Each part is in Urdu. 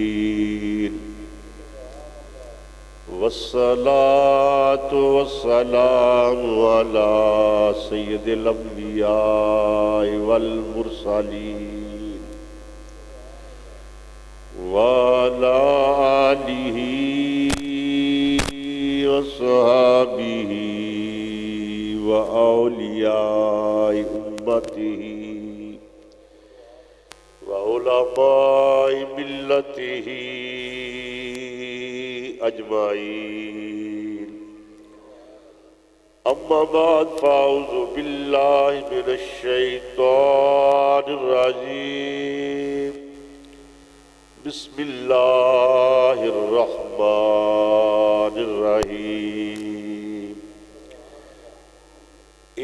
للمتقين والصلاة والسلام على سيد الأنبياء والمرسلين وعلى آله وصحبه وأولياء أمته وعلماء ملته أجمعين. أما بعد فأعوذ بالله من الشيطان الرجيم. بسم الله الرحمن الرحيم.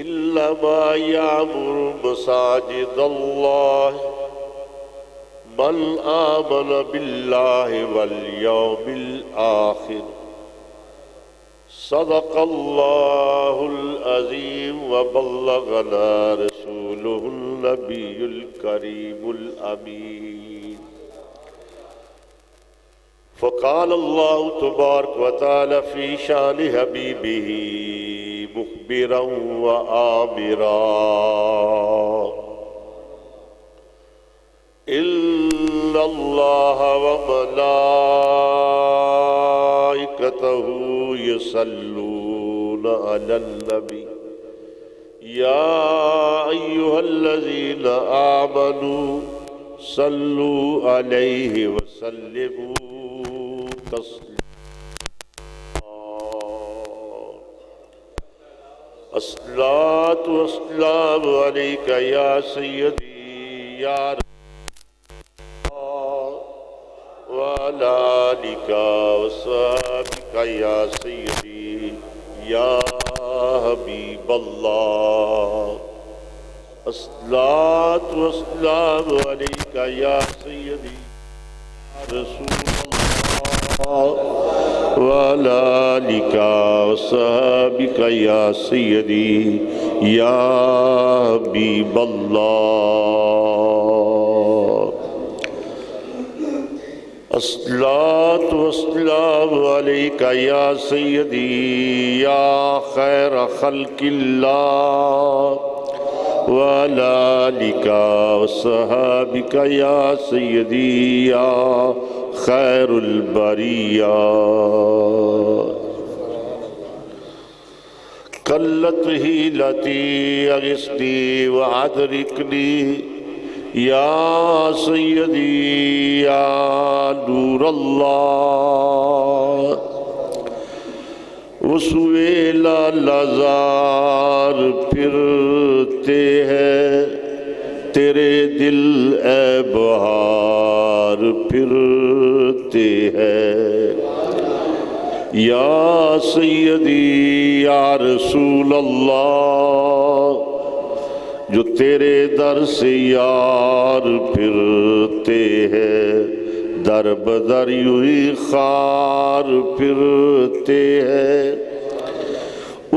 إنما يعمر مساجد الله من آمن بالله واليوم الآخر. صدق الله العظيم وبلغنا رسوله النبي الكريم الأمين. فقال الله تبارك وتعالى في شان حبيبه مخبرا وآمرا: إن الله وملائكته يصلون على النبي يا أيها الذين آمنوا صلوا عليه وسلموا الصلاة والسلام عليك يا سيدي يا وعلى آلك وصحبك يا سيدي يا حبيب الله. الصلاة والسلام عليك يا سيدي يا رسول الله وعلى آلك وصحبك يا سيدي يا حبيب الله. الصلاة والسلام عليك يا سيدي يا خير خلق الله وعلى آلك وصحبك يا سيدي يا خير البرية. قلت حيلتي أغثني وأدركني یا سیدی یا نور اللہ. وسویلا لازار پھرتے ہیں تیرے دل اے بہار پھرتے ہیں. یا سیدی یا رسول اللہ جو تیرے در سے یار پھرتے ہیں در بدر یوں ہی خار پھرتے ہیں.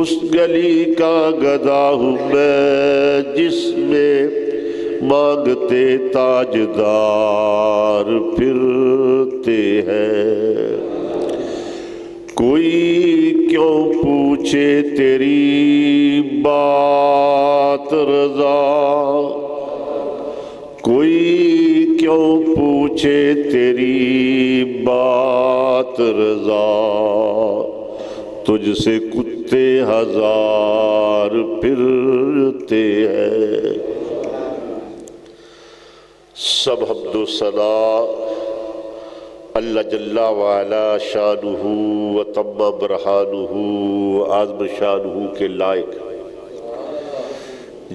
اس گلی کا گدا ہوں میں جس میں مانگتے تاجدار پھرتے ہیں. کوئی کیوں پوچھے تیری بات رضا، کوئی کیوں پوچھے تیری بات رضا، تجھ سے کتے ہزار پھرتے ہیں. سب حمد و ثنا اللہ جل وعلا شانہ و تم برہانہ عظم شانہ کے لائق،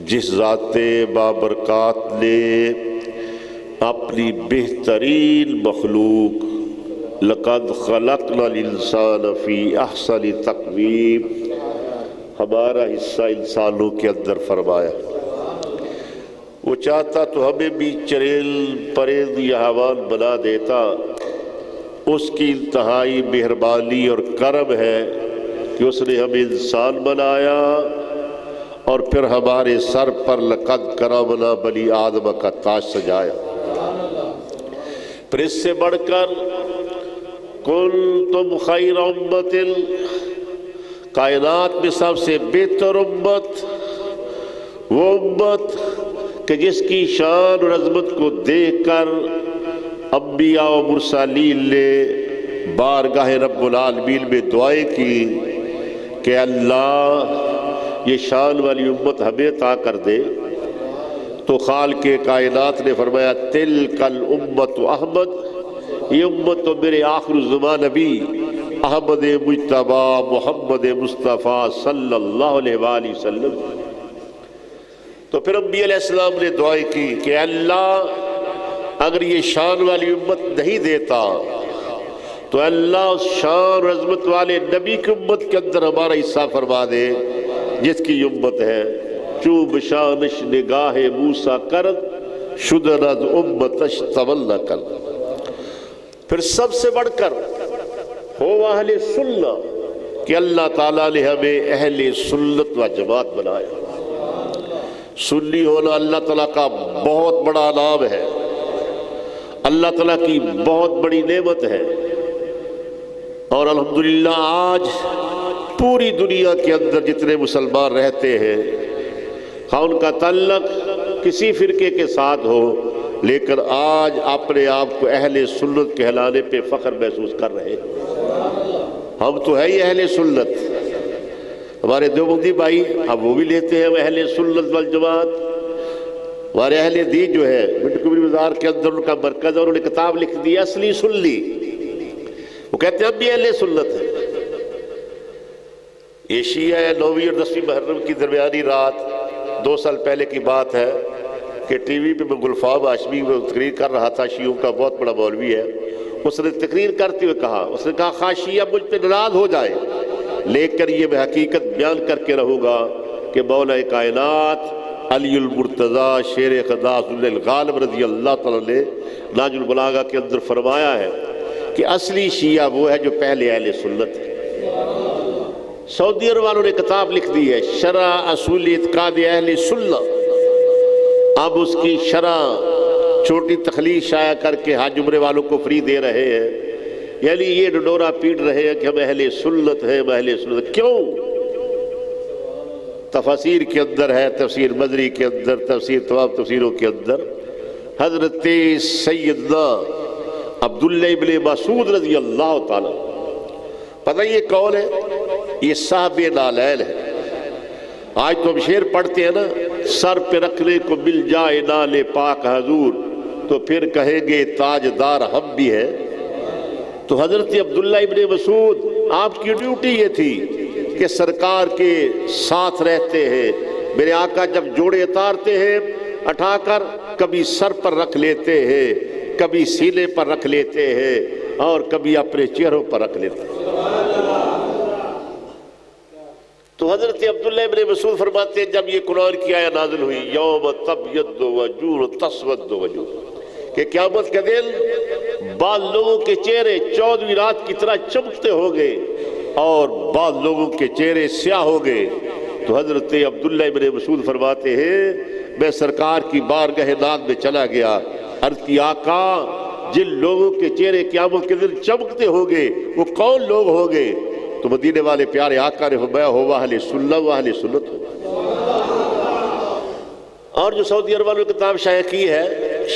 جس ذات بابرکات نے اپنی بہترین مخلوق لقد خلقنا الانسان فی احسن تقویم ہمارا حصہ انسانوں کے اندر فرمایا. وہ چاہتا تو ہمیں بھی چریل پریز یا حیوان بنا دیتا. اس کی انتہائی مہربانی اور کرم ہے کہ اس نے ہمیں انسان بنایا اور پھر ہمارے سر پر لقد کرمنا بنی آدم کا تاج سجایا۔ پھر اس سے بڑھ کر کنتم خیر امت، کائنات میں سب سے بہتر امت وہ امت کہ جس کی شان اور عظمت کو دیکھ کر انبیاء و مرسلین نے بارگاہ رب العالمین میں دعائیں کی کہ اللہ یہ شان والی امت ہمیں عطا کر دے۔ تو خالق کائنات نے فرمایا تلک الامت احمد، یہ امت تو میرے آخر الزمان نبی احمد مجتبی محمد مصطفیٰ صلی اللہ علیہ وآلہ وسلم۔ تو پھر انبیاء علیہ السلام نے دعائیں کی کہ اللہ اگر یہ شان والی امت نہیں دیتا تو اللہ اس شان و عظمت والے نبی کی امت کے اندر ہمارا حصہ فرما دے جس کی امت ہے چوب شانش نگاہ موسیٰ کرد شدند امتش تولہ کر۔ پھر سب سے بڑھ کر ہو اہل سنت کہ اللہ تعالیٰ نے ہمیں اہل سنت و جماعت بنایا۔ سنی ہونا اللہ تعالیٰ کا بہت بڑا انعام ہے، اللہ تعالیٰ کی بہت بڑی نعمت ہے، اور الحمدللہ آج پوری دنیا کے اندر جتنے مسلمان رہتے ہیں ہاں ان کا تعلق کسی فرقے کے ساتھ ہو لیکن آج اپنے آپ کو اہل سنت کہلانے پہ فخر محسوس کر رہے ہیں۔ ہم تو ہے ہی اہل سنت، ہمارے دیوبندی بھائی اب وہ بھی لیتے ہیں اہل سنت والجماعت۔ ہمارے اہل دین جو ہے منٹو بازار کے اندر ان کا مرکز ہے، انہوں نے کتاب لکھ دی اصلی سنی، وہ کہتے ہیں ہم بھی اہل سنت ہیں۔ یہ شیعہ ہے 9ویں اور 10ویں محرم کی درمیانی رات 2 سال پہلے کی بات ہے کہ ٹی وی پہ میں گلفام ہاشمی میں تقریر کر رہا تھا، شیعوں کا بہت بڑا مولوی ہے، اس نے تقریر کرتے ہوئے کہا، اس نے کہا خواہ شیعہ مجھ پہ ناراض ہو جائے لیکن یہ میں حقیقت بیان کر کے رہوں گا کہ مولا کائنات علی المرتضیٰ شیر خدا ذل الغالب رضی اللہ تعالیٰ نے ناج البلاغہ کے اندر فرمایا ہے کہ اصلی شیعہ وہ ہے جو پہلے اہل سنت ہے۔ سعودی عرب والوں نے کتاب لکھ دی ہے شرح اصول اعتقاد اہل سنت، اب اس کی شرح چھوٹی تخلیص شائع کر کے حج عمرے والوں کو فری دے رہے ہیں، یعنی یہ ڈڈورا پیٹ رہے ہیں کہ ہم اہل سنت ہیں، ہم اہل سنت۔ کیوں؟ تفاسیر کے اندر ہے، تفسیر مدری کے اندر، تفسیر تمام تفسیروں کے اندر حضرت سیدنا عبداللہ ابن مسعود رضی اللہ تعالیٰ، پتہ یہ کون ہے؟ یہ صاحب نالین ہے۔ آج تو ہم شعر پڑھتے ہیں نا، سر پہ رکھنے کو مل جائے نال پاک حضور تو پھر کہیں گے تاجدار ہم بھی ہیں۔ تو حضرت عبداللہ ابن مسعود آپ کی ڈیوٹی یہ تھی کہ سرکار کے ساتھ رہتے ہیں، میرے آقا جب جوڑے اتارتے ہیں اٹھا کر کبھی سر پر رکھ لیتے ہیں، کبھی سینے پر رکھ لیتے ہیں اور کبھی اپنے چہروں پر رکھ لیتے ہیں۔ تو حضرت عبداللہ ابن مسعود فرماتے ہیں جب یہ قرآن کی آیت نازل ہوئی یوم تبیض وجوہ تسود وجوہ، کہ قیامت کے دن بعض لوگوں کے چہرے 14ویں رات کی طرح چمکتے ہو گئے اور بعض لوگوں کے چہرے سیاہ ہو گئے۔ تو حضرت عبداللہ ابن مسعود فرماتے ہیں میں سرکار کی بارگاہ ناز میں چلا گیا، عرض کی آقا جن لوگوں کے چہرے قیامت کے دن چمکتے ہو گئے وہ کون لوگ ہو گئے؟ تو مدینے والے پیارے آقا نے فرمایا ہو اہل سنت و اہل سنت ہو۔ اور جو سعودی عرب والوں نے کتاب شائع کی ہے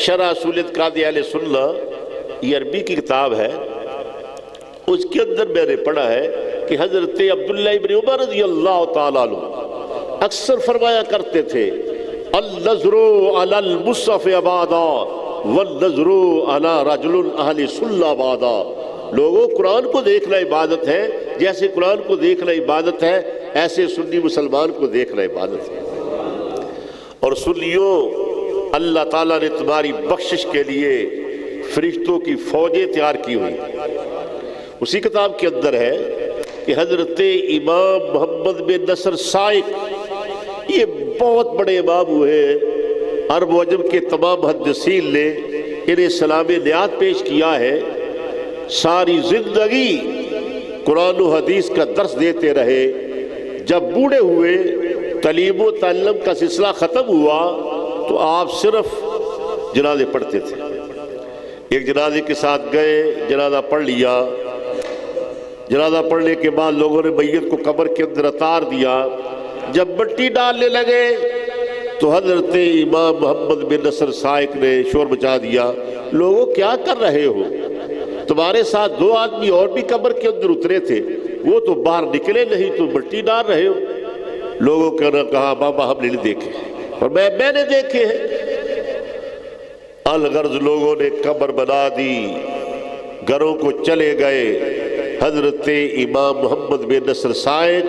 شرح اصول اعتقاد اہل سنت، یہ عربی کی کتاب ہے، اس کے اندر میں نے پڑھا ہے کہ حضرت عبداللہ ابن عمر رضی اللہ تعالیٰ عنہ اکثر فرمایا کرتے تھے النظر علی المصحف عبادہ والنظر علی رجل اہل سنت عبادہ۔ لوگوں قرآن کو دیکھنا عبادت ہے، جیسے قرآن کو دیکھنا عبادت ہے ایسے سنی مسلمان کو دیکھنا عبادت ہے۔ اور سنیوں اللہ تعالیٰ نے تمہاری بخشش کے لیے فرشتوں کی فوجیں تیار کی ہوئی۔ اسی کتاب کے اندر ہے کہ حضرت امام محمد بن نصر سائق یہ بہت بڑے امام ہوئے، عرب و عجم کے تمام محدثین نے انہیں سلام نیات پیش کیا ہے، ساری زندگی قرآن و حدیث کا درس دیتے رہے، جب بوڑھے ہوئے تعلیم و تعلم کا سلسلہ ختم ہوا تو آپ صرف جنازے پڑھتے تھے. ایک جنازے کے ساتھ گئے، جنازہ پڑھ لیا. جنازہ پڑھنے کے بعد لوگوں نے میت کو قبر کے اندر اتار دیا. جب مٹی ڈالنے لگے تو حضرت امام محمد بن نصر سائق نے شور مچا دیا، لوگوں کیا کر رہے ہو؟ تمہارے ساتھ 2 آدمی اور بھی قبر کے اندر اترے تھے، وہ تو باہر نکلے نہیں، تو مٹی ڈال رہے ہو. لوگوں نے کہا بابا ہم نے دیکھے، اور میں نے دیکھے ہیں. الغرض لوگوں نے قبر بنا دی، گھروں کو چلے گئے. حضرت امام محمد بن نصر سائق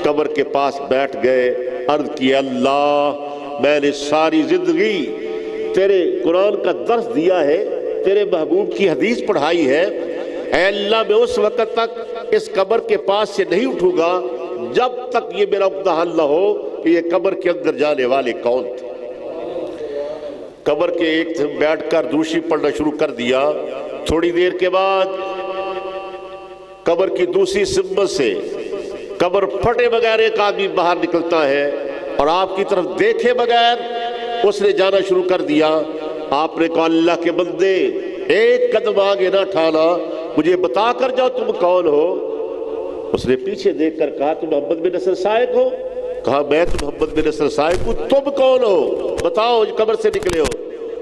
قبر کے پاس بیٹھ گئے. عرض کی اللہ میں نے ساری زندگی تیرے قرآن کا درس دیا ہے، تیرے محبوب کی حدیث پڑھائی ہے. اے اللہ میں اس وقت تک اس قبر کے پاس سے نہیں اٹھوں گا جب تک یہ میرا عقدہ حل نہ ہو کہ یہ قبر کے اندر جانے والے کون تھے. قبر کے ایک بیٹھ کر دوسری پڑھنا شروع کر دیا. تھوڑی دیر کے بعد قبر کی دوسری سمت سے قبر پھٹے بغیر ایک آدمی باہر نکلتا ہے اور آپ کی طرف دیکھے بغیر اس نے جانا شروع کر دیا. آپ نے کہا اللہ کے بندے ایک قدم آگے نہ اٹھانا، مجھے بتا کر جاؤ تم کون ہو. اس نے پیچھے دیکھ کر کہا تم محمد بن نصر سائق ہو؟ کہا میں تو محمد بن نصر سائق ہوں. تم کون ہو بتاؤ، قبر سے نکلے ہو؟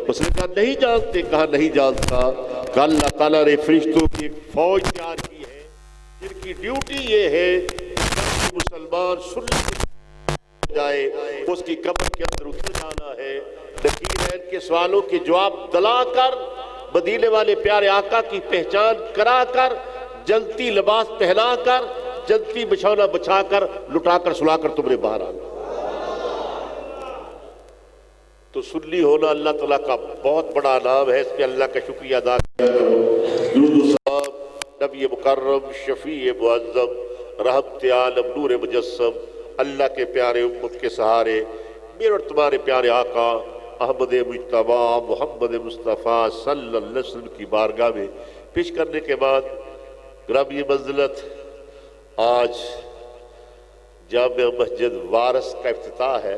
اس نے کہا نہیں جانتے. کہا نہیں جانتا. کہا اللہ تعالیٰ نے فرشتوں کی ایک فوج تیار کی ہے جن کی ڈیوٹی یہ ہے کہ مسلمان سنت جائے اس کی قبر کے اندر اتر جانا ہے. نکیرین کے سوالوں کے جواب دلا کر، مدینے والے پیارے آقا کی پہچان کرا کر، جنتی لباس پہنا کر، جنتی بچھونا بچھا کر، لٹا کر سلا کر تم نے باہر آنا. تو سنی ہونا اللہ تعالیٰ کا بہت بڑا نام ہے. اس پہ اللہ کا شکریہ ادا کرو. درود و سلام نبی مکرم شفیع معظم رحمت عالم نور مجسم اللہ کے پیارے امت کے سہارے میرے اور تمہارے پیارے آقا احمد مجتبی محمد مصطفیٰ صلی اللہ علیہ وسلم کی بارگاہ میں پیش کرنے کے بعد گرامی منزلت آج جامع مسجد وارث کا افتتاح ہے.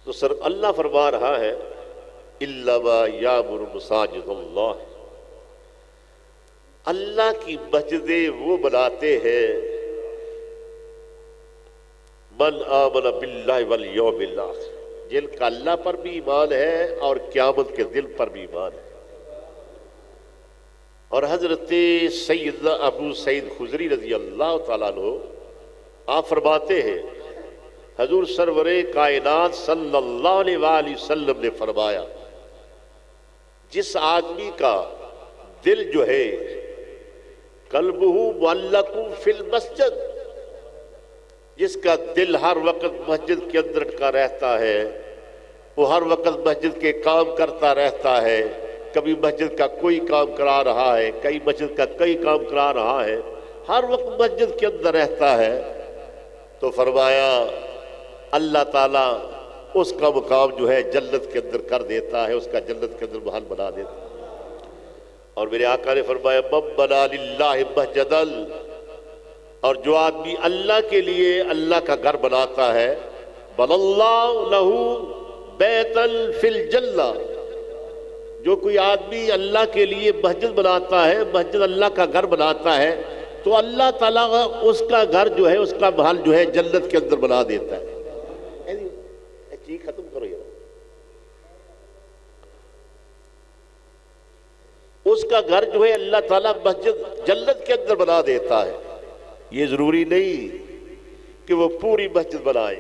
تو سر اللہ فرما رہا ہے انما یامر مساجد اللہ، اللہ کی مسجدیں وہ بناتے ہیں من آمن باللہ والیوم الآخر، جن کا اللہ پر بھی ایمان ہے اور قیامت کے دن پر بھی ایمان ہے. اور حضرت سیدنا ابو سعید خدری رضی اللہ تعالیٰ عنہ آپ فرماتے ہیں حضور سرور کائنات صلی اللہ علیہ وآلہ وسلم نے فرمایا جس آدمی کا دل جو ہے قلبہ معلق فی المسجد، جس کا دل ہر وقت مسجد کے اندر کا رہتا ہے، وہ ہر وقت مسجد کے کام کرتا رہتا ہے. کبھی مسجد کا کوئی کام کرا رہا ہے، کئی مسجد کا کئی کام کرا رہا ہے، ہر وقت مسجد کے اندر رہتا ہے. تو فرمایا اللہ تعالیٰ اس کا مقام جو ہے جنت کے اندر کر دیتا ہے، اس کا جنت کے اندر محل بنا دیتا ہے. اور میرے آقا نے فرمایا من بنا للہ مسجدا، اور جو آدمی اللہ کے لیے اللہ کا گھر بناتا ہے بن اللہ لہ بیتا فی الجنہ، جو کوئی آدمی اللہ کے لیے مسجد بناتا ہے، مسجد اللہ کا گھر بناتا ہے، تو اللہ تعالیٰ اس کا گھر جو ہے، اس کا محل جو ہے جنت کے اندر بنا دیتا ہے. چیز ختم کرو یار. اس کا گھر جو ہے اللہ تعالیٰ مسجد جنت کے اندر بنا دیتا ہے. یہ ضروری نہیں کہ وہ پوری مسجد بنائے،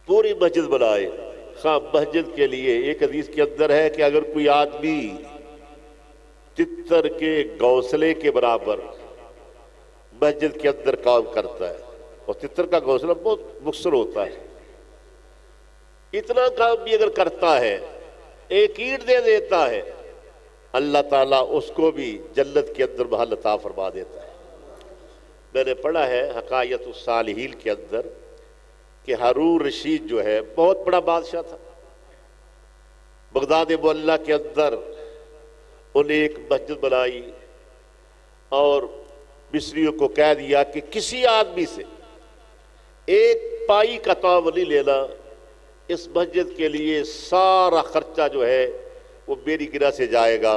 پوری مسجد بنائے. خواہ مسجد کے لیے ایک حدیث کے اندر ہے کہ اگر کوئی آدمی تتر کے گھونسلے کے برابر مسجد کے اندر کام کرتا ہے، اور تتر کا گھونسلہ بہت مختصر ہوتا ہے، اتنا کام بھی اگر کرتا ہے، ایک اینٹ دے دیتا ہے، اللہ تعالیٰ اس کو بھی جنت کے اندر محل عطا فرما دیتا ہے. میں نے پڑھا ہے حقائق الصالحین کے اندر کہ ہارون رشید جو ہے بہت بڑا بادشاہ تھا. بغداد معلیٰ کے اندر انہیں ایک مسجد بنائی، اور مصریوں کو کہہ دیا کہ کسی آدمی سے ایک پائی کا تعاون نہیں لینا، اس مسجد کے لیے سارا خرچہ جو ہے وہ میری گرہ سے جائے گا،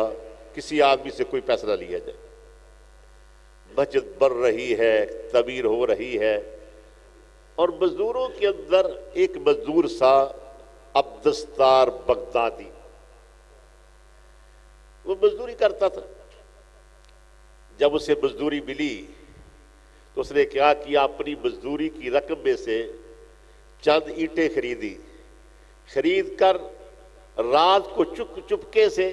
کسی آدمی سے کوئی پیسہ نہ لیا جائے۔ مسجد بن رہی ہے، تعمیر ہو رہی ہے، اور مزدوروں کے اندر ایک مزدور سا عبدالستار بغدادی، وہ مزدوری کرتا تھا۔ جب اسے مزدوری ملی تو اس نے کیا کیا، اپنی مزدوری کی رقم میں سے چند اینٹیں خریدی، خرید کر رات کو چپکے سے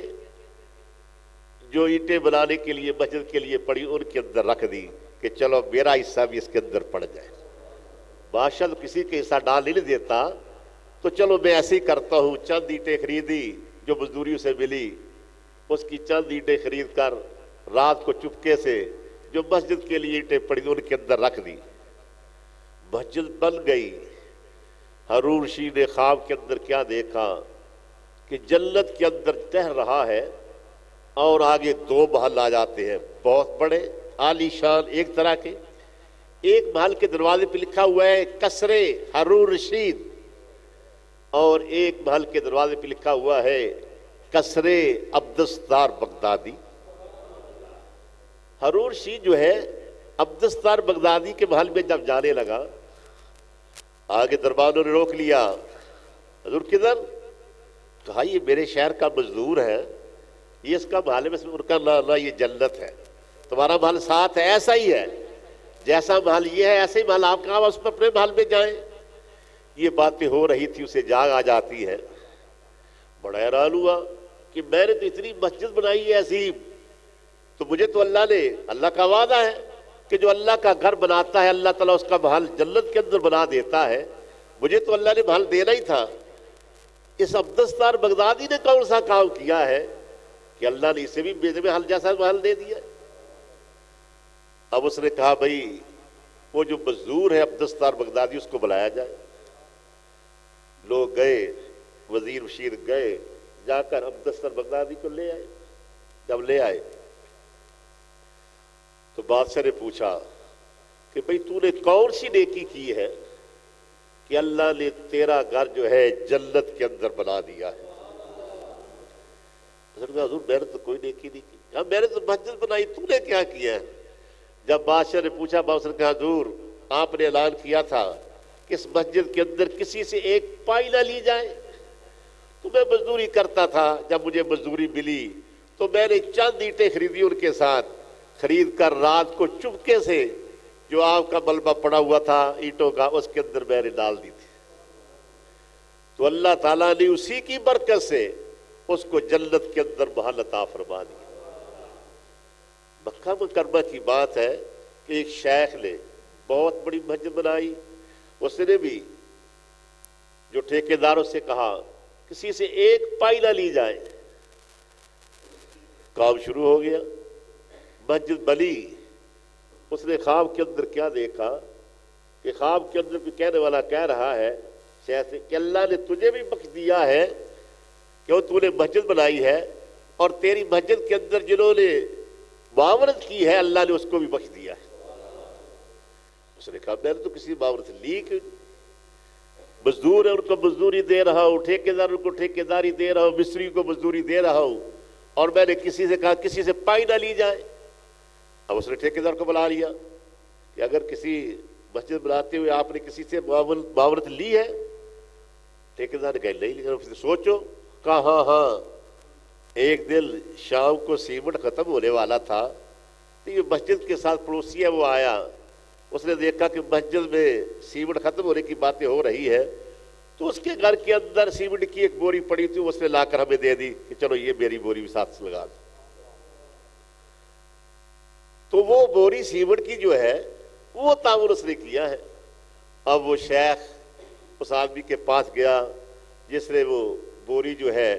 جو اینٹیں بنانے کے لیے مسجد کے لیے پڑی ان کے اندر رکھ دی کہ چلو میرا حصہ بھی اس کے اندر پڑ جائے۔ بادشاہ تو کسی کے حصہ ڈال نہیں دیتا، تو چلو میں ایسے ہی کرتا ہوں، چند اینٹیں خریدی جو مزدوری سے ملی، اس کی چند اینٹیں خرید کر رات کو چپکے سے جو مسجد کے لیے اینٹیں پڑی ان کے اندر رکھ دی۔ مسجد بن گئی۔ ہارون رشید نے خواب کے اندر کیا دیکھا کہ جنت کے اندر ٹہل رہا ہے اور آگے دو محل آ جاتے ہیں بہت بڑے عالی شان ایک طرح کے۔ ایک محل کے دروازے پہ لکھا ہوا ہے قصر ہارون رشید، اور ایک محل کے دروازے پہ لکھا ہوا ہے قصر عبدالستار بغدادی۔ ہارون رشید جو ہے عبدالستار بغدادی کے محل میں جب جانے لگا، آگے دربانوں نے روک لیا، حضور کدھر؟ کہا یہ میرے شہر کا مزدور ہے، یہ اس کا محل میں ان کا نہ یہ جنت ہے، تمہارا محل ساتھ ہے، ایسا ہی ہے، جیسا محل یہ ہے ایسے ہی محل آپ کا، اس پر اپنے محل میں جائیں۔ یہ باتیں ہو رہی تھی، اسے جاگ آ جاتی ہے۔ بڑا حیران ہوا کہ میں نے تو اتنی مسجد بنائی ہے عظیم، تو مجھے تو اللہ کا وعدہ ہے کہ جو اللہ کا گھر بناتا ہے اللہ تعالیٰ اس کا محل جنت کے اندر بنا دیتا ہے، مجھے تو اللہ نے محل دینا ہی تھا۔ اس عبدالستار بغدادی نے کون سا کام کیا ہے کہ اللہ نے اسے بھی میرے محل جیسا محل دے دیا؟ اب اس نے کہا بھائی وہ جو مزدور ہے عبدالستار بغدادی اس کو بلایا جائے۔ لوگ گئے، وزیر وشیر گئے، جا کر عبدالستار بغدادی کو لے آئے۔ جب لے آئے تو بادشاہ نے پوچھا کہ بھئی تو نے کون سی نیکی کی ہے کہ اللہ نے تیرا گھر جو ہے جنت کے اندر بنا دیا ہے؟ حضور میں نے تو کوئی نیکی نہیں کی۔ کہا میں نے تو مسجد بنائی، تو نے کیا کیا ہے؟ جب بادشاہ نے پوچھا، بادشاہ نے کہا حضور آپ نے اعلان کیا تھا کہ اس مسجد کے اندر کسی سے ایک پائی نہ لی جائے، تو میں مزدوری کرتا تھا، جب مجھے مزدوری ملی تو میں نے چند اینٹیں خریدی، ان کے ساتھ خرید کر رات کو چپکے سے جو آپ کا ملبہ پڑا ہوا تھا اینٹوں کا اس کے اندر میں نے ڈال دی تھی، تو اللہ تعالیٰ نے اسی کی برکت سے اس کو جنت کے اندر محل عطا فرما دیا۔ مکہ مکرمہ کی بات ہے کہ ایک شیخ نے بہت بڑی مسجد بنائی، اس نے بھی جو ٹھیکیداروں سے کہا کسی سے ایک پائی نہ لی جائے۔ کام شروع ہو گیا، مسجد بنی۔ اس نے خواب کے اندر کیا دیکھا کہ خواب کے اندر بھی کہنے والا کہہ رہا ہے شیخ سے کہ اللہ نے تجھے بھی بخش دیا ہے کہ تو نے مسجد بنائی ہے، اور تیری مسجد کے اندر جنہوں نے معاونت کی ہے اللہ نے اس کو بھی بخش دیا ہے۔ اس نے کہا میں نے تو کسی معاونت لی کہ مزدور ہے ان کو مزدوری دے رہا ہوں، ٹھیکیدار ان کو ٹھیکیداری دے رہا ہوں، مستری کو مزدوری دے رہا ہوں، اور میں نے کسی سے کہا کسی سے پائی نہ لی جائے۔ اب اس نے ٹھیکیدار کو بلا لیا کہ اگر کسی مسجد بناتے ہوئے آپ نے کسی سے معاونت لی ہے؟ ٹھیکیدار نے کہا نہیں لی۔ پھر سوچو، کہا ہاں ہاں، ایک دن شام کو سیمنٹ ختم ہونے والا تھا، تو یہ مسجد کے ساتھ پڑوسی ہے وہ آیا، اس نے دیکھا کہ مسجد میں سیمنٹ ختم ہونے کی باتیں ہو رہی ہے، تو اس کے گھر کے اندر سیمنٹ کی ایک بوری پڑی تھی، اس نے لا کر ہمیں دے دی کہ چلو یہ میری بوری بھی ساتھ لگا دو۔ تو وہ بوری سیمنٹ کی جو ہے وہ تعاون اس نے کیا ہے۔ اب وہ شیخ اس آدمی کے پاس گیا جس نے وہ بوری جو ہے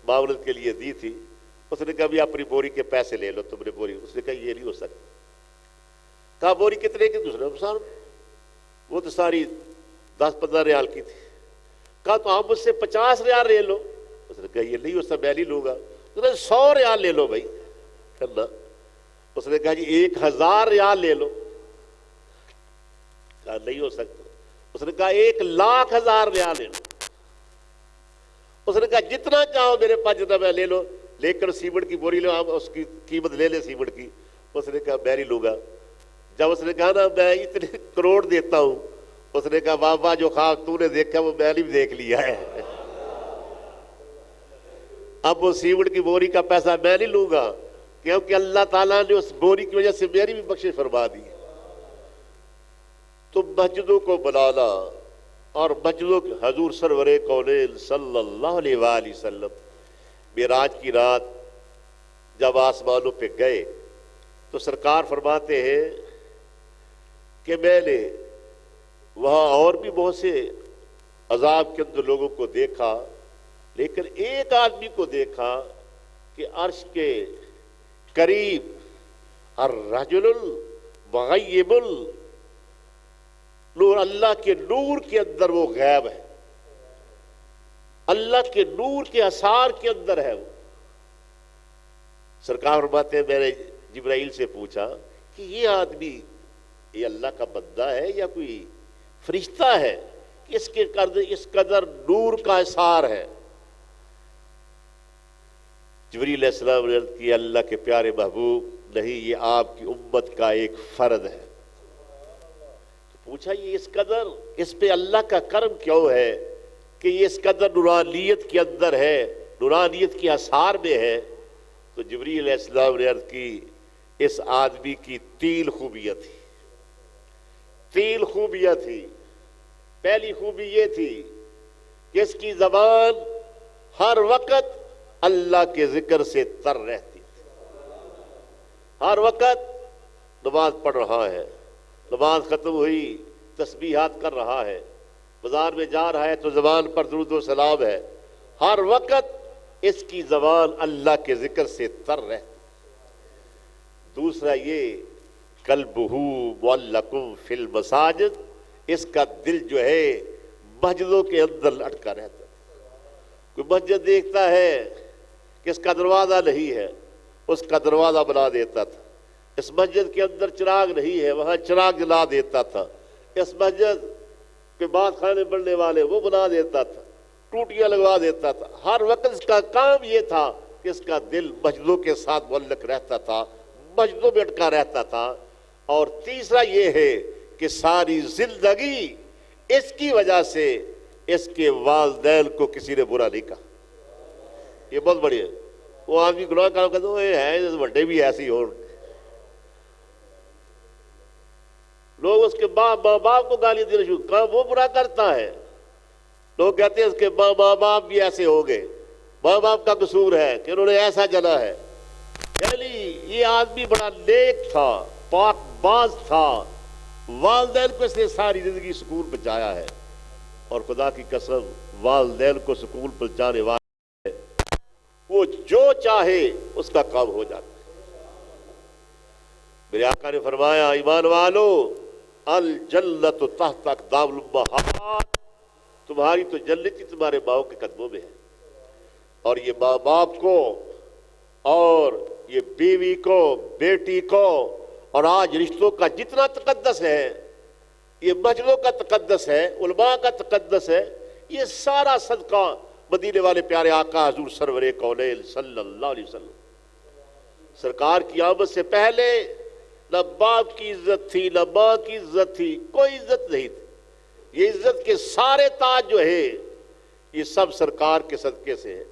معاونت کے لیے دی تھی، اس نے کہا بھی اپنی بوری کے پیسے لے لو، تم نے بوری، اس نے کہا یہ نہیں ہو سکتا۔ کہا بوری کتنے کی؟ دوسرے وہ تو ساری 10-15 ریال کی تھی۔ کہا تو آپ مجھ سے 50 ریال لے لو، اس نے کہا یہ نہیں ہو سکتا، میں نہیں لوں گا۔ اس نے 100 ریال لے لو بھائی، کرنا اس نے کہا جی 1000 ریال لے لو. کہا نہیں ہو سکتا. اس نے کہا 1,00,000 ریال لے لو. اس نے کہا جتنا چاہو میرے پاس جتنا میں لے لو، لیکن سیمنٹ کی بوری لو، آپ اس کی قیمت لے لیں سیمنٹ کی. اس نے کہا میں نہیں لوں گا. جب اس نے کہا نا میں اتنے کروڑ دیتا ہوں، اس نے کہا بابا جو خواب تو نے دیکھا وہ میں نے بھی دیکھ لیا ہے. اب وہ سیمنٹ کی بوری کا پیسہ میں نہیں لوں گا، کیونکہ اللہ تعالیٰ نے اس بوری کی وجہ سے میری بھی بخشش فرما دی. تو مسجدوں کو بنانا اور مسجدوں کے حضور سرور کونین صلی اللہ علیہ وآلہ وسلم معراج کی رات جب آسمانوں پہ گئے تو سرکار فرماتے ہیں کہ میں نے وہاں اور بھی بہت سے عذاب کے اندر لوگوں کو دیکھا، لیکن ایک آدمی کو دیکھا کہ عرش کے قریب الرجل المغیب نور، اللہ کے نور کے اندر وہ غیب ہے، اللہ کے نور کے اثار کے اندر ہے وہ. سرکار فرماتے ہیں میں نے جبرائیل سے پوچھا کہ یہ آدمی یہ اللہ کا بندہ ہے یا کوئی فرشتہ ہے کہ اس قدر نور کا اثار ہے؟ جبرائیل علیہ السلام نے عرض کی اللہ کے پیارے محبوب نہیں، یہ آپ کی امت کا ایک فرد ہے. پوچھا یہ اس قدر اس پہ اللہ کا کرم کیوں ہے کہ یہ اس قدر نورانیت کے اندر ہے، نورانیت کے اثار میں ہے؟ تو جبرائیل علیہ السلام نے عرض کی اس آدمی کی 3 خوبیاں تھی. 3 خوبیاں تھی. پہلی خوبی یہ تھی کہ اس کی زبان ہر وقت اللہ کے ذکر سے تر رہتی تھی. ہر وقت نماز پڑھ رہا ہے، نماز ختم ہوئی تسبیحات کر رہا ہے، بازار میں جا رہا ہے تو زبان پر درود و سلام ہے. ہر وقت اس کی زبان اللہ کے ذکر سے تر رہتی. دوسرا یہ قلبہ معلق فی المساجد، اس کا دل جو ہے مسجدوں کے اندر لٹکا رہتا. کوئی مسجد دیکھتا ہے کہ اس کا دروازہ نہیں ہے، اس کا دروازہ بنا دیتا تھا. اس مسجد کے اندر چراغ نہیں ہے، وہاں چراغ جلا دیتا تھا. اس مسجد پہ بات خانے بننے والے وہ بنا دیتا تھا، ٹوٹیاں لگوا دیتا تھا. ہر وقت اس کا کام یہ تھا کہ اس کا دل مسجدوں کے ساتھ معلق رہتا تھا، مسجدوں میں اٹکا رہتا تھا. اور تیسرا یہ ہے کہ ساری زندگی اس کی وجہ سے اس کے والدین کو کسی نے برا نہیں کہا. یہ بہت بڑی ہے. وہ آدمی گناہ کام کرتے ہیں بڑے بھی ایسے ہی ہو، لوگ اس کے ماں باپ کو گالی دینا شروع کہاں وہ برا کرتا ہے. لوگ کہتے ہیں اس کے ماں باپ بھی ایسے ہو گئے، ماں باپ کا قصور ہے کہ انہوں نے ایسا جلا ہے. یعنی یہ آدمی بڑا نیک تھا، پاک باز تھا، والدین کو اس نے ساری زندگی سکون پہنچایا ہے. اور خدا کی قسم والدین کو سکون پہنچانے والا ہے، وہ جو چاہے اس کا کام ہو جاتا ہے. میرے آقا نے فرمایا ایمان والو الجنت تحت اقدام الامہات، تمہاری تو جنت ہی تمہارے ماؤں کے قدموں میں ہے. اور یہ ماں باپ کو اور یہ بیوی کو، بیٹی کو، اور آج رشتوں کا جتنا تقدس ہے، یہ مسجدوں کا تقدس ہے، علماء کا تقدس ہے، یہ سارا صدقہ مدینے والے پیارے آقا حضور سرور کونین صلی اللہ علیہ وسلم. سرکار کی آمد سے پہلے نہ باپ کی عزت تھی، نہ ماں کی عزت تھی، کوئی عزت نہیں تھی. یہ عزت کے سارے تاج جو ہے یہ سب سرکار کے صدقے سے ہے.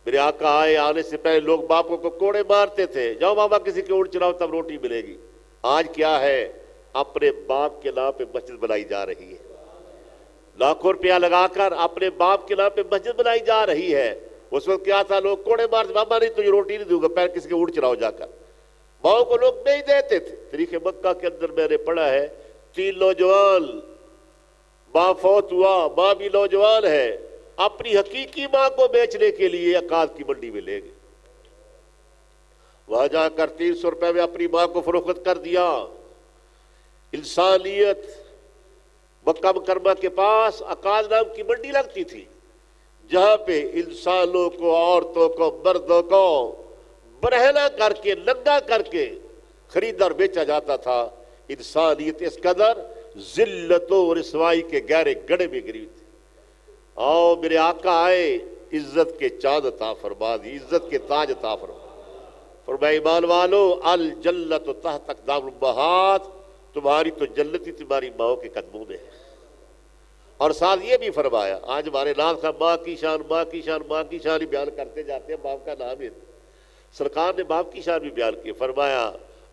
میرے آقا آنے سے پہلے لوگ باپوں کو کوڑے مارتے تھے، جاؤ بابا کسی کے اونٹ چلاؤ تب روٹی ملے گی. آج کیا ہے؟ اپنے باپ کے نام پہ مسجد بنائی جا رہی ہے، لاکھوں روپیہ لگا کر اپنے باپ کے نام پہ مسجد بنائی جا رہی ہے. اس وقت کیا تھا؟ لوگ کوڑے مارتے، بابا نہیں تجھے روٹی نہیں دوں گا، پہلے کسی کے اونٹ چلاؤ جا کر. ماؤں کو لوگ نہیں دیتے تھے. تاریخ مکہ کے اندر میں نے پڑھا ہے 3 نوجوان، باپ فوت ہوا، ماں بھی نوجوان ہے، اپنی حقیقی ماں کو بیچنے کے لیے عکاظ کی منڈی میں لے گئے. وہاں جا کر 300 روپے میں اپنی ماں کو فروخت کر دیا. انسانیت مکہ مکرمہ کے پاس عکاظ نام کی منڈی لگتی تھی، جہاں پہ انسانوں کو، عورتوں کو، مردوں کو برہنہ کر کے، ننگا کر کے خریدا اور بیچا جاتا تھا، انسانیت اس قدر ذلت و رسوائی کے گہرے گڑھے میں گری تھی۔ آؤ میرے آقا آئے، عزت کے چاند عطا فرما دی، عزت کے تاج عطا فرما۔ فرمایا ایمان والو، الجنت تحت اقدام الامہات، تمہاری تو جنت ہی تمہاری ماؤں کے قدموں میں ہے۔ اور ساتھ یہ بھی فرمایا، آج ہمارے نام کا ماں کی شان، ماں کی شان، ماں کی شان ہی بیان کرتے جاتے ہیں، باپ کا نام ہے۔ سرکار نے باپ کی شان بھی بیان کی، فرمایا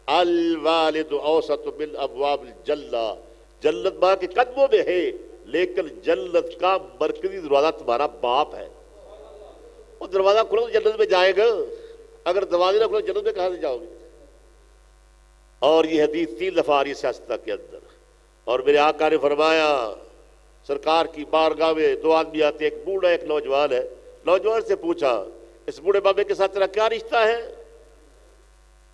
الوالد اوسط من ابواب الجنہ، جنت ماں کے قدموں میں ہے، لیکن جنت کا مرکزی دروازہ تمہارا باپ ہے۔ وہ دروازہ کھولو تو جنت میں جائے گا، اگر دروازے نہ کھولو جنت میں کہاں سے جاؤ گے؟ اور یہ حدیث 3 دفعہ آ رہی ہے سیاستہ کے اندر۔ اور میرے آقا نے فرمایا، سرکار کی بارگاہ میں 2 آدمی آتے، ایک بوڑھا ایک نوجوان ہے۔ نوجوان سے پوچھا، اس بوڑھے بابے کے ساتھ تیرا کیا رشتہ ہے؟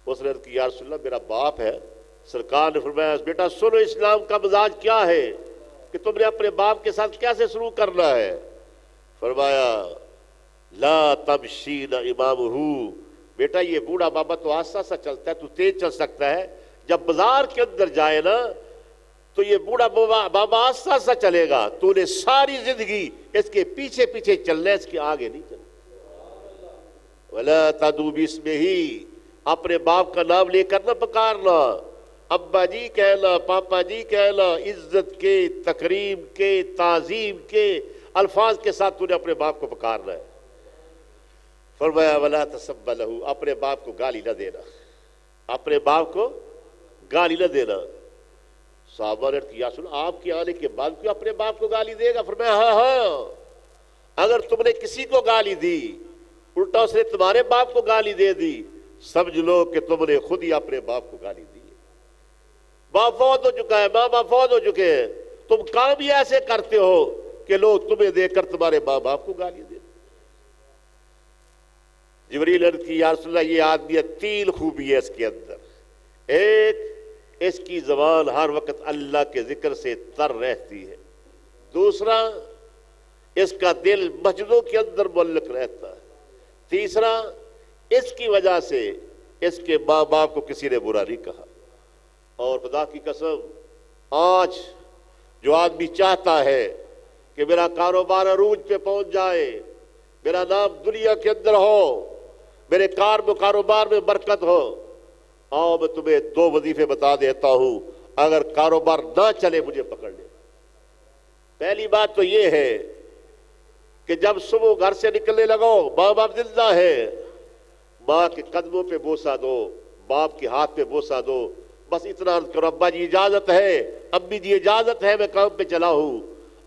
اس نے عرض کی، یا رسول اللہ میرا باپ ہے۔ سرکار نے فرمایا، بیٹا سنو اسلام کا مزاج کیا ہے کہ تم نے اپنے باپ کے ساتھ کیسے سلوک کرنا ہے۔ فرمایا لا تمشین امامہ، بیٹا یہ بوڑھا بابا تو آہستہ سا چلتا ہے، تو تیز چل سکتا ہے، جب بازار کے اندر جائے نا تو یہ بوڑھا بابا آہستہ سا چلے گا، تو نے ساری زندگی اس کے پیچھے پیچھے چلنا ہے، اس کے آگے نہیں چلنا۔ وَلَا تَدْعُوا بِاسْمِهِ، اپنے باپ کا نام لے کر نہ پکارنا، ابا جی کہنا، پاپا جی کہنا، عزت کے، تکریم کے، تعظیم کے الفاظ کے ساتھ تو نے اپنے باپ کو پکارنا ہے۔ فرمایا وَلَا تَسَبَّ لَهُ، اپنے باپ کو گالی نہ دینا، اپنے باپ کو گالی نہ دینا۔ صحابہ نے کیا، سن آپ کے آنے کے بعد کیوں اپنے باپ کو گالی دے گا؟ فرمایا ہاں، اگر تم نے کسی کو گالی دی، الٹا اس نے تمہارے باپ کو گالی دے دی، سمجھ لو کہ تم نے خود ہی اپنے باپ کو گالی دی ہے۔ باپ فوت ہو چکا ہے، ماں باپ فوت ہو چکے ہیں، تم کام بھی ایسے کرتے ہو کہ لوگ تمہیں دیکھ کر تمہارے ماں باپ کو گالی دے۔ جبریل عرض کی، یا رسول اللہ یہ آدمی 3 خوبی ہے اس کے اندر۔ ایک، اس کی زبان ہر وقت اللہ کے ذکر سے تر رہتی ہے۔ دوسرا، اس کا دل مسجدوں کے اندر معلق رہتا ہے۔ تیسرا، اس کی وجہ سے اس کے ماں باپ کو کسی نے برا نہیں کہا۔ اور خدا کی قسم، آج جو آدمی چاہتا ہے کہ میرا کاروبار عروج پہ پہنچ جائے، میرا نام دنیا کے اندر ہو، میرے کاروبار میں برکت ہو، آؤ میں تمہیں 2 وظیفے بتا دیتا ہوں، اگر کاروبار نہ چلے مجھے پکڑ لے۔ پہلی بات تو یہ ہے کہ جب صبح گھر سے نکلنے لگو، ماں باپ زندہ ہے، ماں کے قدموں پہ بوسہ دو، باپ کے ہاتھ پہ بوسہ دو، بس اتنا عرض کرو ابا جی اجازت ہے، امی جی اجازت ہے، میں کام پہ چلا ہوں۔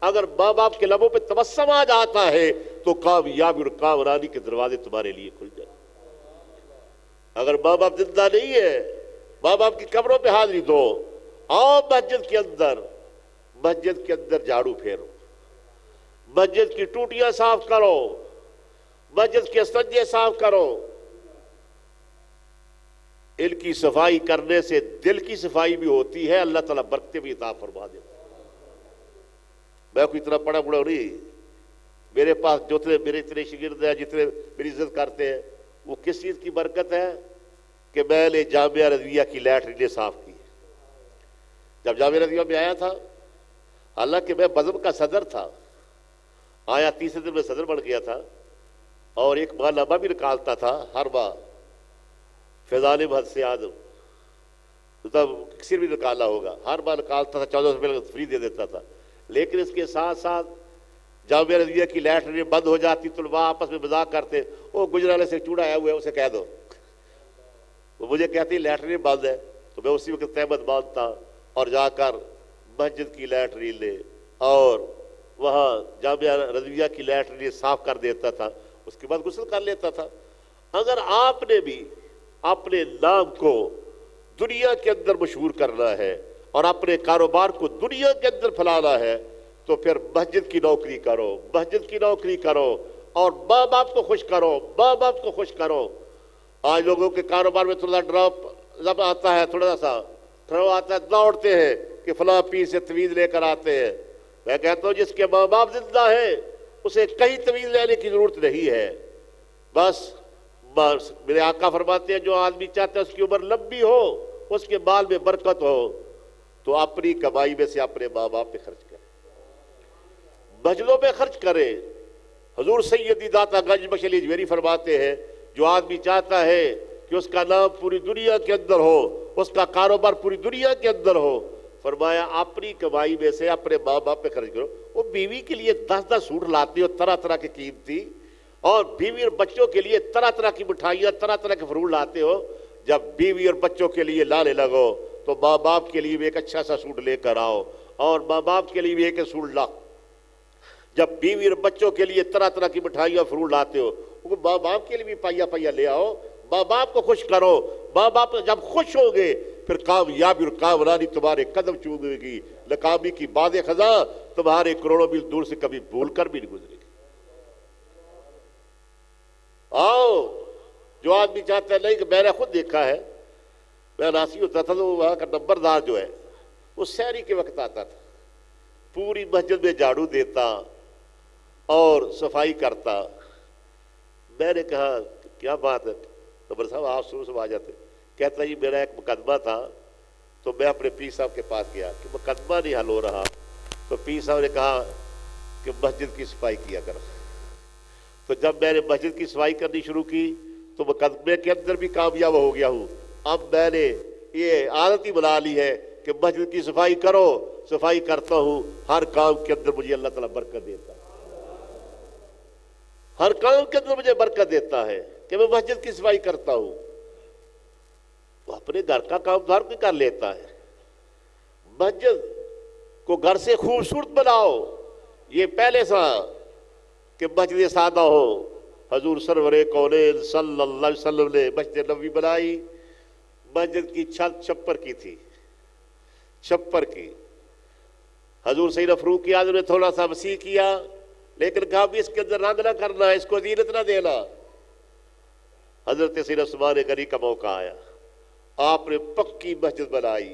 اگر ماں باپ کے لبوں پہ تبسم آ جاتا ہے تو کامیابی اور کامرانی کے دروازے تمہارے لیے کھل جائیں۔ اگر ماں باپ زندہ نہیں ہے، ماں باپ کی قبروں پہ حاضری دو، آؤ مسجد کے اندر جھاڑو پھیرو، مسجد کی ٹوٹیاں صاف کرو، مسجد کے سنجے صاف کرو۔ ان کی صفائی کرنے سے دل کی صفائی بھی ہوتی ہے، اللہ تعالیٰ برکتیں بھی عطا فرما دیتا۔ میں کوئی اتنا پڑھا بڑھا نہیں، میرے پاس میرے اتنے شاگرد ہیں جتنے میری عزت کرتے ہیں، وہ کس چیز کی برکت ہے کہ میں نے جامعہ رضویہ کی لیٹرینیں صاف کی۔ جب جامعہ رضویہ میں آیا تھا، حالانکہ میں بزم کا صدر تھا، آیا 30 دن میں صدر بن گیا تھا، اور ایک ماہ نامہ بھی نکالتا تھا ہر ماہ، فیضان بحد سے آدم تب کسی بھی نکالا ہوگا، ہر ماہ نکالتا تھا، 1400 روپئے فری دے دیتا تھا۔ لیکن اس کے ساتھ ساتھ جامعہ رضویہ کی لیٹرینیں بند ہو جاتی، طلباء آپس میں مذاق کرتے، وہ گجرالے سے چوڑا آیا ہوا ہے اسے کہہ دو، وہ مجھے کہتی لیٹرین بند ہے، تو میں اسی وقت تہمت باندھتا اور جا کر مسجد کی لیٹرین لے اور وہاں جامعہ رضویہ کی لیٹرین صاف کر دیتا تھا، اس کے بعد غسل کر لیتا تھا۔ اگر آپ نے بھی اپنے نام کو دنیا کے اندر مشہور کرنا ہے اور اپنے کاروبار کو دنیا کے اندر پھیلانا ہے تو پھر مسجد کی نوکری کرو، مسجد کی نوکری کرو اور ماں باپ کو خوش کرو، ماں باپ کو خوش کرو۔ آج لوگوں کے کاروبار میں تھوڑا ڈراپ آتا ہے، تھوڑا سا ڈراپ آتا ہے، دوڑتے ہیں کہ فلاں پیر سے تویز لے کر آتے ہیں۔ میں کہتا ہوں جس کے ماں باپ زندہ ہیں اسے کہیں تویز لینے کی ضرورت نہیں ہے، بس میرے آقا فرماتے ہیں جو آدمی چاہتا ہے اس کی عمر لمبی ہو اس کے مال میں برکت ہو تو اپنی کمائی میں سے اپنے ماں باپ پہ خرچ کرے، مسجدوں پہ خرچ کرے۔ حضور سیدی داتا گنج بخش علی اجمیری فرماتے ہیں جو آدمی چاہتا ہے کہ اس کا نام پوری دنیا کے اندر ہو، اس کا کاروبار پوری دنیا کے اندر ہو، فرمایا اپنی کمائی میں سے اپنے ماں باپ پہ خرچ کرو۔ وہ بیوی کے لیے 10 سوٹ لاتے ہو طرح طرح کے قیمتی، اور بیوی اور بچوں کے لیے طرح طرح کی مٹھائیاں، طرح طرح کے فروٹ لاتے ہو، جب بیوی اور بچوں کے لیے لانے لگو تو ماں باپ کے لیے بھی ایک اچھا سا سوٹ لے کر آؤ، اور ماں باپ کے لیے بھی ایک سوٹ لا۔ جب بیوی اور بچوں کے لیے طرح طرح کی مٹھائیاں فروٹ لاتے ہو، وہ ماں باپ کے لیے بھی پائیا پائیا لے آؤ، ماں باپ کو خوش کرو۔ ماں باپ جب خوش ہوں گے پھر کامیابی اور کامرانی تمہارے قدم چومے گی، ناکامی کی باد خزاں تمہارے کروڑوں میل دور سے کبھی بھول کر بھی نہیں گزرے گی۔ آؤ، جو آدمی چاہتا ہے نہیں، کہ میں نے خود دیکھا ہے، میں ناسی ہوتا تھا تو وہاں کا نمبردار جو ہے وہ سحری کے وقت آتا تھا، پوری مسجد میں جھاڑو دیتا اور صفائی کرتا۔ میں نے کہا کیا بات ہے نمبر صاحب، آپ شروع سے آ جاتے؟ کہتا جی میرا ایک مقدمہ تھا، تو میں اپنے پیر صاحب کے پاس گیا کہ مقدمہ نہیں حل ہو رہا، تو پیر صاحب نے کہا کہ مسجد کی صفائی کیا کرو۔ تو جب میں نے مسجد کی صفائی کرنی شروع کی تو مقدمے کے اندر بھی کامیاب ہو گیا ہوں۔ اب میں نے یہ عادت ہی بنا لی ہے کہ مسجد کی صفائی کرو، صفائی کرتا ہوں، ہر کام کے اندر مجھے اللہ تعالیٰ برکت دیتا ہے، ہر کام کے اندر مجھے برکت دیتا ہے کہ میں مسجد کی صفائی کرتا ہوں۔ وہ اپنے گھر کا کام گھر بھی کر لیتا ہے، مسجد کو گھر سے خوبصورت بناؤ۔ یہ پہلے سا کہ مسجد سادہ ہو، حضور سرور کونین صلی اللہ علیہ وسلم نے مسجد نبوی بنائی، مسجد کی چھت چھپر کی تھی، چھپر کی۔ حضور سیدنا فاروق اعظم نے تھوڑا سا وسیع کیا، لیکن کہا بھی اس کے اندر رنگ نہ کرنا، اس کو زینت نہ دینا۔ حضرت سیدنا عثمان غنی کا موقع آیا، آپ نے پکی مسجد بنائی،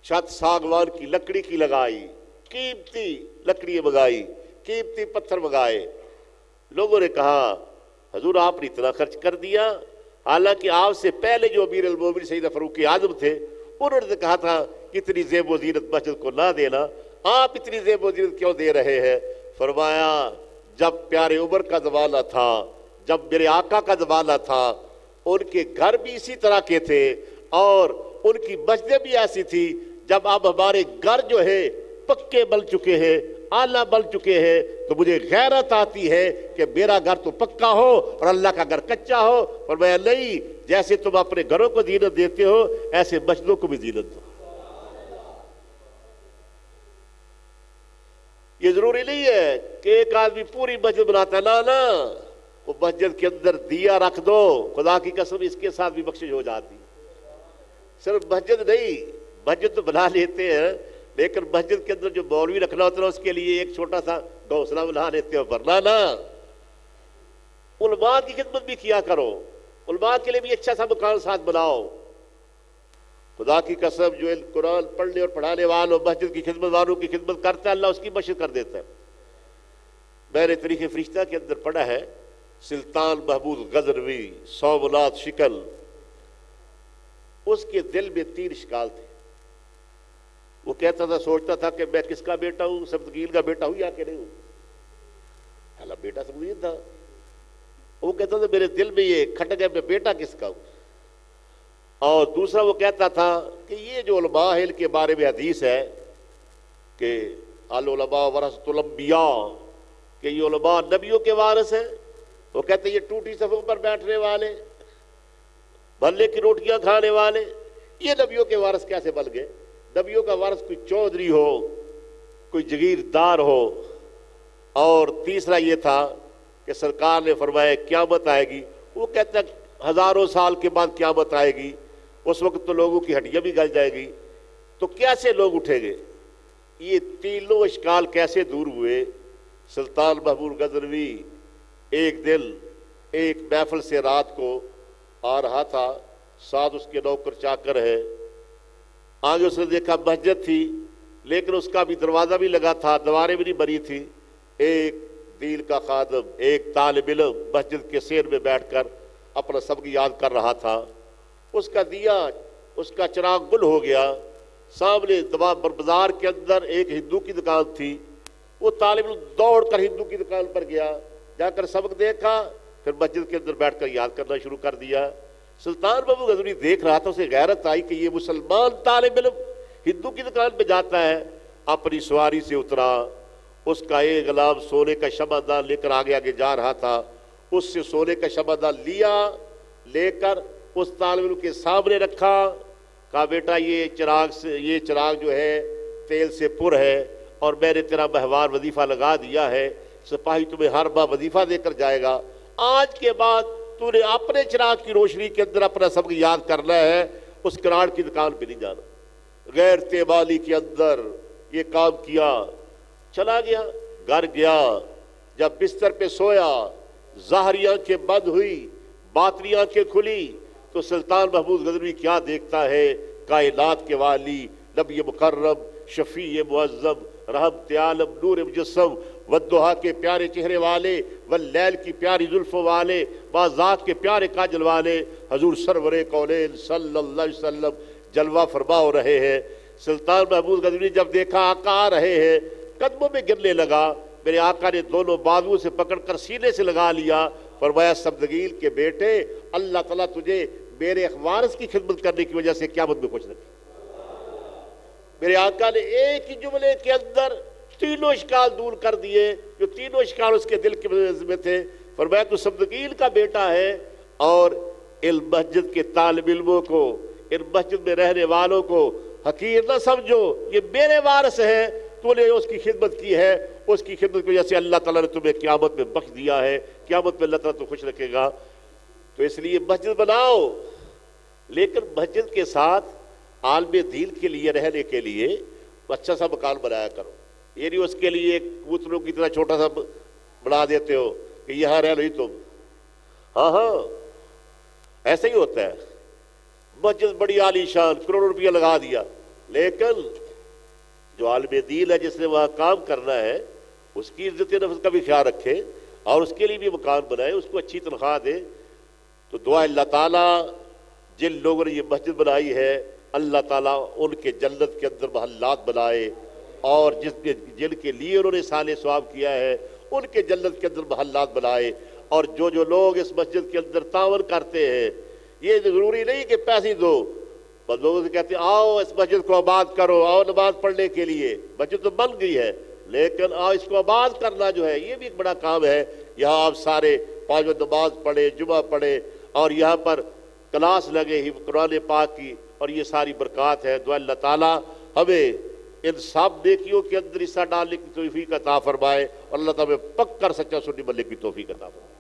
چھت ساگوان کی لکڑی کی لگائی، قیمتی لکڑی منگائی، قیمتی پتھر منگائے۔ لوگوں نے کہا حضور آپ نے اتنا خرچ کر دیا، حالانکہ آپ سے پہلے جو امیر المومنین سیدنا فاروق اعظم تھے انہوں نے کہا تھا کہ اتنی زیب و زینت مسجد کو نہ دینا، آپ اتنی زیب و زینت کیوں دے رہے ہیں؟ فرمایا جب پیارے عمر کا زمانہ تھا، جب میرے آقا کا زمانہ تھا، ان کے گھر بھی اسی طرح کے تھے اور ان کی مسجدیں بھی ایسی تھی۔ جب اب ہمارے گھر جو ہے پکے بن چکے ہیں، اعلیٰ بن چکے ہیں، تو مجھے غیرت آتی ہے کہ میرا گھر تو پکا ہو اور اللہ کا گھر کچا ہو۔ اور میں نہیں، جیسے تم اپنے گھروں کو زینت دیتے ہو ایسے مسجدوں کو بھی زینت دو۔ یہ ضروری نہیں ہے کہ ایک آدمی پوری مسجد بناتا ہے، نا وہ مسجد کے اندر دیا رکھ دو، خدا کی قسم اس کے ساتھ بھی بخشش ہو جاتی۔ صرف مسجد نہیں، مسجد تو بنا لیتے ہیں، لیکن مسجد کے اندر جو مولوی رکھنا ہوتا ہے اس کے لیے ایک چھوٹا سا گھونسلہ بنا لیتے ہو، ورنہ نا علماء کی خدمت بھی کیا کرو، علماء کے لیے بھی اچھا سا مکان ساتھ بناؤ۔ خدا کی قسم جو قرآن پڑھنے اور پڑھانے والوں، مسجد کی خدمت والوں کی خدمت کرتا ہے، اللہ اس کی بخشش کر دیتا ہے۔ میں نے تاریخ فرشتہ کے اندر پڑھا ہے، سلطان محمود غزنوی سومنات شکل، اس کے دل میں 3 اشکال تھے۔ وہ کہتا تھا، سوچتا تھا کہ میں کس کا بیٹا ہوں، سبتگین کا بیٹا ہوں یا کہ نہیں ہوں؟ حالانکہ بیٹا سبتگین تھا۔ وہ کہتا تھا میرے دل میں یہ کھٹک ہے، میں بیٹا کس کا ہوں۔ اور دوسرا وہ کہتا تھا کہ یہ جو علماء ہیں ان کے بارے میں حدیث ہے کہ العلماء ورثۃ الانبیاء، کہ یہ علماء نبیوں کے وارث ہیں۔ وہ کہتے ہیں یہ ٹوٹی صفوں پر بیٹھنے والے، بھلے کی روٹیاں کھانے والے، یہ نبیوں کے وارث کیسے بن گئے؟ نبیوں کا وارث کوئی چودھری ہو، کوئی جگیردار ہو۔ اور تیسرا یہ تھا کہ سرکار نے فرمایا قیامت آئے گی۔ وہ کہتا ہے ہزاروں سال کے بعد قیامت آئے گی، اس وقت تو لوگوں کی ہڈیاں بھی گل جائے گی، تو کیسے لوگ اٹھیں گے؟ یہ تینوں اشکال کیسے دور ہوئے؟ سلطان محمود غزنوی ایک دن ایک محفل سے رات کو آ رہا تھا، ساتھ اس کے نوکر چاکر ہے۔ آگے اس نے دیکھا مسجد تھی، لیکن اس کا بھی دروازہ بھی لگا تھا، دیواریں بھی نہیں بنی تھی۔ ایک دین کا خادم، ایک طالب علم مسجد کے سیر میں بیٹھ کر اپنا سبق یاد کر رہا تھا۔ اس کا دیا اس کا چراغ گل ہو گیا. سامنے بازار کے اندر ایک ہندو کی دکان تھی. وہ طالب علم دوڑ کر ہندو کی دکان پر گیا, جا کر سبق دیکھا, پھر مسجد کے اندر بیٹھ کر یاد کرنا شروع کر دیا. سلطان محمود غزنوی دیکھ رہا تھا, اسے غیرت آئی کہ یہ مسلمان طالب علم ہندو کی دکان پہ جاتا ہے. اپنی سواری سے اترا, اس کا ایک غلام سونے کا شمعدان لے کر آگے آگے جا رہا تھا. اس سے سونے کا شمعدان لیا, لے کر اس طالب علم کے سامنے رکھا. کہا بیٹا یہ چراغ جو ہے تیل سے پر ہے, اور میں نے تیرا مہوار وظیفہ لگا دیا ہے, سپاہی تمہیں ہر ماہ وظیفہ دے کر جائے گا. آج کے بعد تو نے اپنے چراغ کی روشنی کے اندر اپنا سبق یاد کرنا ہے, اس کراڑ کی دکان پہ نہیں جانا. غیر تیمالی کے اندر یہ کام کیا, چلا گیا, گھر گیا. جب بستر پہ سویا, ظاہری آنکھیں بند ہوئی, باطنی آنکھیں کھلی, تو سلطان محمود غزنوی کیا دیکھتا ہے؟ کائنات کے والی, نبی مکرم, شفیع معظم, رحمت عالم, نور مجسم, والضحیٰ کے پیارے چہرے والے, واللیل کی پیاری زلفوں والے, بازات کے پیارے کاجل والے حضور سرور کونین صلی اللہ علیہ وسلم جلوہ فرما ہو رہے ہیں. سلطان محمود غزنوی جب دیکھا آقا آ رہے ہیں, قدموں میں گرنے لگا. میرے آقا نے دونوں بازوؤں سے پکڑ کر سینے سے لگا لیا. فرمایا سبدگیل کے بیٹے, اللہ تعالیٰ تجھے میرے وارث کی خدمت کرنے کی وجہ سے قیامت میں کچھ رکھے. میرے آقا نے ایک ہی جملے کے اندر تینوں اشکال دور کر دیے, جو تینوں اشکال اس کے دل کے میں تھے. فرمایا تو سبدگیل کا بیٹا ہے, اور ان مسجد کے طالب علموں کو, ان مسجد میں رہنے والوں کو حقیر نہ سمجھو, یہ میرے وارث ہے. تو نے اس کی خدمت کی ہے, اس کی خدمت کی وجہ سے اللہ تعالیٰ نے تمہیں قیامت میں بخش دیا ہے. قیامت میں اللہ تعالیٰ تو خوش رکھے گا. تو اس لیے مسجد بناؤ, لیکن مسجد کے ساتھ عالم دین کے لیے رہنے کے لیے اچھا سا مکان بنایا کرو. یہ نہیں اس کے لیے کبوتروں کی طرح چھوٹا سا بنا دیتے ہو کہ یہاں رہ نہیں تم. ہاں ایسا ہی ہوتا ہے. مسجد بڑی عالی شان, کروڑوں روپیہ لگا دیا, لیکن جو عالم دین ہے جس نے وہاں کام کرنا ہے, اس کی عزت نفس کا بھی خیال رکھے, اور اس کے لیے بھی مکان بنائے, اس کو اچھی تنخواہ دے. تو دعا اللہ تعالیٰ جن لوگوں نے یہ مسجد بنائی ہے, اللہ تعالیٰ ان کے جنت کے اندر محلات بنائے, اور جن کے لیے انہوں نے صالح ثواب کیا ہے ان کے جنت کے اندر محلات بنائے. اور جو لوگ اس مسجد کے اندر تعاون کرتے ہیں, یہ ضروری نہیں کہ پیسے دو, بس لوگوں سے کہتے ہیں آؤ اس مسجد کو آباد کرو, آؤ نماز پڑھنے کے لیے. مسجد تو بن گئی ہے, لیکن آؤ اس کو آباد کرنا جو ہے یہ بھی ایک بڑا کام ہے. یہاں آپ سارے 5 وقت نماز پڑھیں, جمعہ پڑھیں, اور یہاں پر کلاس لگے ہی قرآن پاک کی, اور یہ ساری برکات ہے. دعا اللہ تعالیٰ ہمیں ان سب نیکیوں کے اندر حصہ ڈالنے کی توفیق عطا فرمائے, اور اللہ تعالیٰ ہمیں پک کر سچا سنی بننے کی توفیق عطا فرمائے.